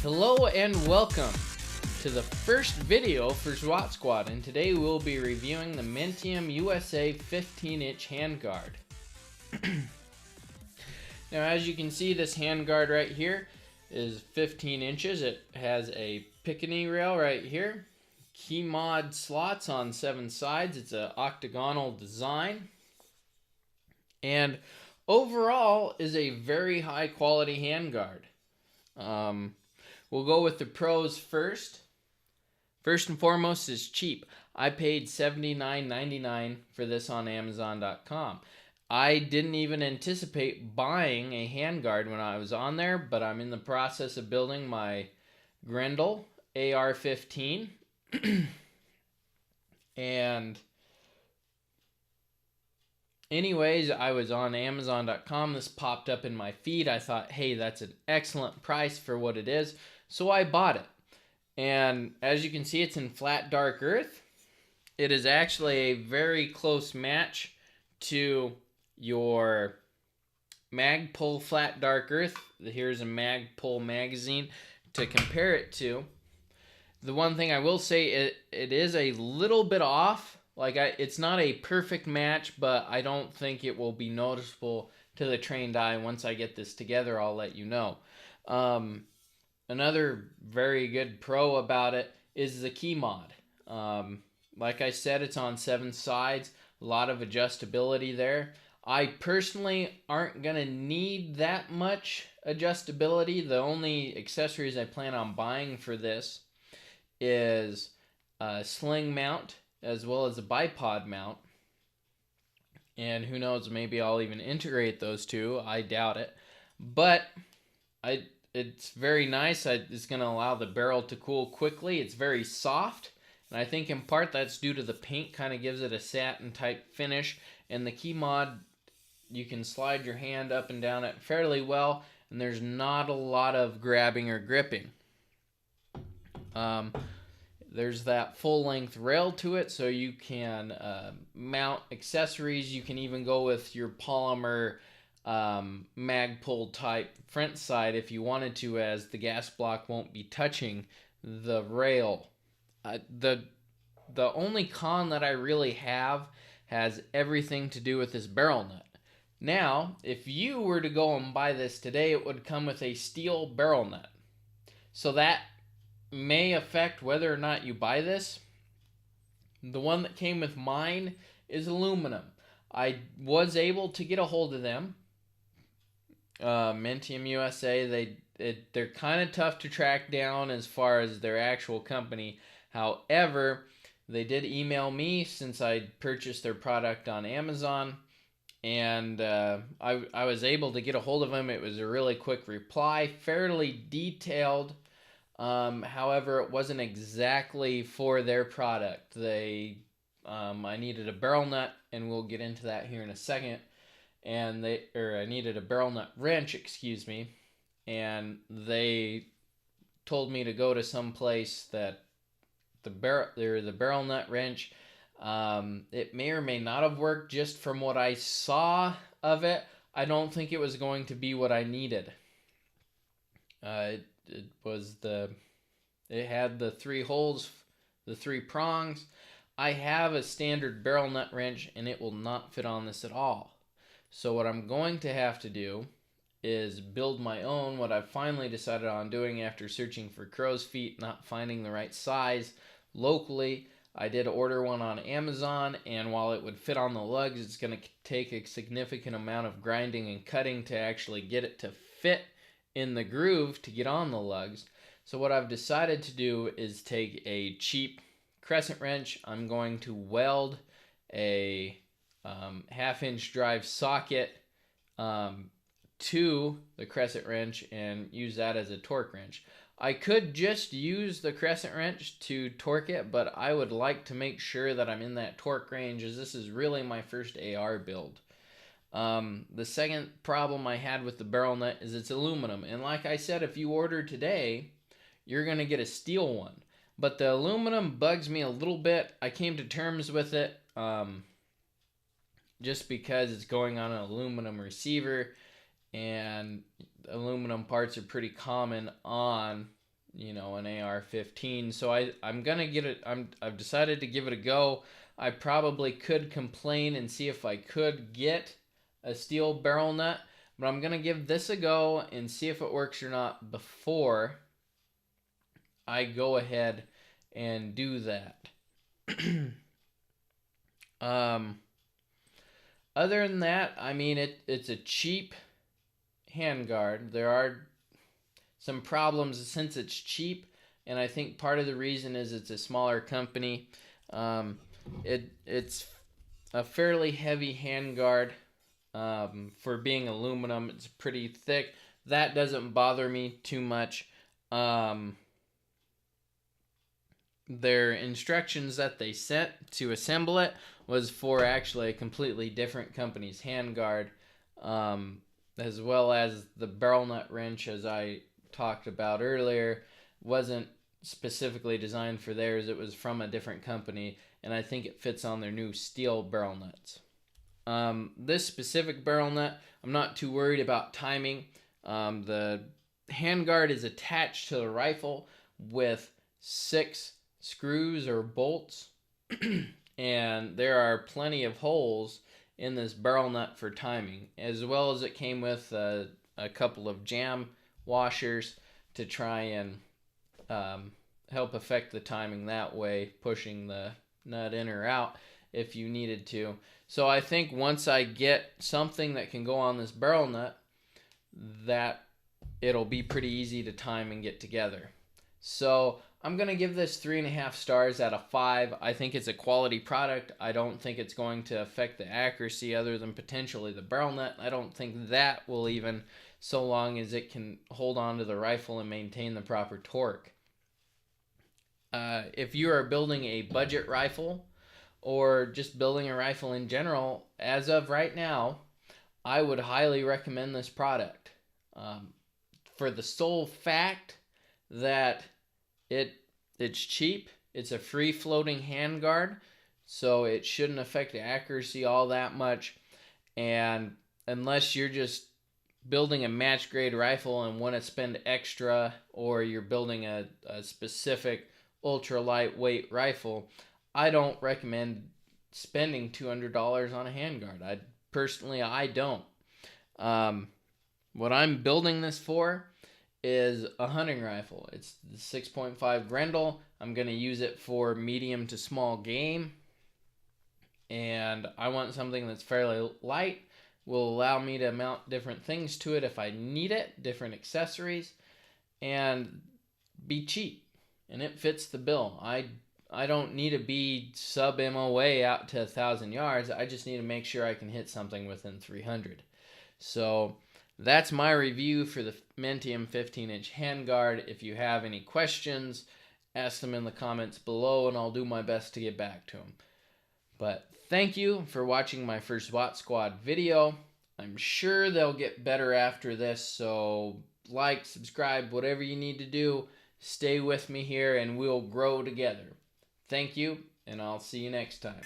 Hello and welcome to the first video for SWAT Squad, and today we'll be reviewing the Mentium USA 15-inch handguard. Now, as you can see, this handguard right here is 15 inches. It has a picatinny rail right here, key mod slots on 7 sides. It's an octagonal design, and overall is a very high quality handguard. We'll go with the pros first. First and foremost is cheap. I paid $79.99 for this on Amazon.com. I didn't even anticipate buying a handguard when I was on there, but I'm in the process of building my Grendel AR-15. And anyways, I was on Amazon.com. This popped up in my feed. I thought, hey, that's an excellent price for what it is. So I bought it. And as you can see, it's in flat dark earth. It is actually a very close match to your Magpul flat dark earth. Here's a Magpul magazine to compare it to. The one thing I will say, it is a little bit off. It's not a perfect match, but I don't think it will be noticeable to the trained eye. Once I get this together, I'll let you know. Another very good pro about it is the key mod. Like I said, it's on 7 sides, a lot of adjustability there. I personally aren't going to need that much adjustability. The only accessories I plan on buying for this is a sling mount as well as a bipod mount. And who knows, maybe I'll even integrate those two. I doubt it. But it's very nice. It's going to allow the barrel to cool quickly. It's very soft, and I think in part that's due to the paint. Kind of gives it a satin type finish. And the key mod, you can slide your hand up and down it fairly well, and there's not a lot of grabbing or gripping. There's that full length rail to it, so you can mount accessories. You can even go with your polymer Magpul type front side if you wanted to, as the gas block won't be touching the rail. The only con that I really have has everything to do with this barrel nut. Now, if you were to go and buy this today, it would come with a steel barrel nut. So that may affect whether or not you buy this. The one that came with mine is aluminum. I was able to get a hold of them. Mentium USA, they're kind of tough to track down as far as their actual company. However, they did email me since I purchased their product on Amazon, and I was able to get a hold of them. It was a really quick reply, fairly detailed. However, it wasn't exactly for their product. I needed a barrel nut, and we'll get into that here in a second. I needed a barrel nut wrench, excuse me, and they told me to go to some place that the barrel nut wrench. It may or may not have worked. Just from what I saw of it, I don't think it was going to be what I needed. It had the 3 holes, the 3 prongs. I have a standard barrel nut wrench, and it will not fit on this at all. So what I'm going to have to do is build my own. What I've finally decided on doing after searching for crow's feet, not finding the right size locally, I did order one on Amazon, and while it would fit on the lugs, it's going to take a significant amount of grinding and cutting to actually get it to fit in the groove to get on the lugs. So what I've decided to do is take a cheap crescent wrench. I'm going to weld a 1/2-inch drive socket to the crescent wrench and use that as a torque wrench. I could just use the crescent wrench to torque it, but I would like to make sure that I'm in that torque range, as this is really my first AR build. The second problem I had with the barrel nut is it's aluminum, and like I said, if you order today, you're going to get a steel one. But the aluminum bugs me a little bit. I came to terms with it. just because it's going on an aluminum receiver, and aluminum parts are pretty common on, you know, an AR-15. So I'm gonna get it. I've decided to give it a go. I probably could complain and see if I could get a steel barrel nut, but I'm gonna give this a go and see if it works or not before I go ahead and do that. Other than that, I mean, it's a cheap handguard. There are some problems since it's cheap, and I think part of the reason is it's a smaller company. It's a fairly heavy handguard. For being aluminum, it's pretty thick. That doesn't bother me too much. Their instructions that they sent to assemble it was for actually a completely different company's handguard, as well as the barrel nut wrench, as I talked about earlier, wasn't specifically designed for theirs. It was from a different company, and I think it fits on their new steel barrel nuts. This specific barrel nut, I'm not too worried about timing. The handguard is attached to the rifle with 6 screws or bolts, and there are plenty of holes in this barrel nut for timing, as well as it came with a couple of jam washers to try and help affect the timing that way, pushing the nut in or out if you needed to. So I think once I get something that can go on this barrel nut, that it'll be pretty easy to time and get together. So I'm going to give this 3.5 stars out of 5. I think it's a quality product. I don't think it's going to affect the accuracy other than potentially the barrel nut. I don't think that will even, so long as it can hold on to the rifle and maintain the proper torque. If you are building a budget rifle or just building a rifle in general, as of right now, I would highly recommend this product. For the sole fact that it's cheap, it's a free floating handguard, so it shouldn't affect the accuracy all that much. And unless you're just building a match grade rifle and want to spend extra, or you're building a specific ultra lightweight rifle, I don't recommend spending $200 on a handguard. I don't. What I'm building this for is a hunting rifle. It's the 6.5 Grendel. I'm going to use it for medium to small game, and I want something that's fairly light, will allow me to mount different things to it if I need it, different accessories, and be cheap, and it fits the bill. I don't need to be sub MOA out to 1,000 yards. I just need to make sure I can hit something within 300. So that's my review for the Mentium 15-inch handguard. If you have any questions, ask them in the comments below, and I'll do my best to get back to them. But thank you for watching my first SWAT Squad video. I'm sure they'll get better after this, so like, subscribe, whatever you need to do. Stay with me here, and we'll grow together. Thank you, and I'll see you next time.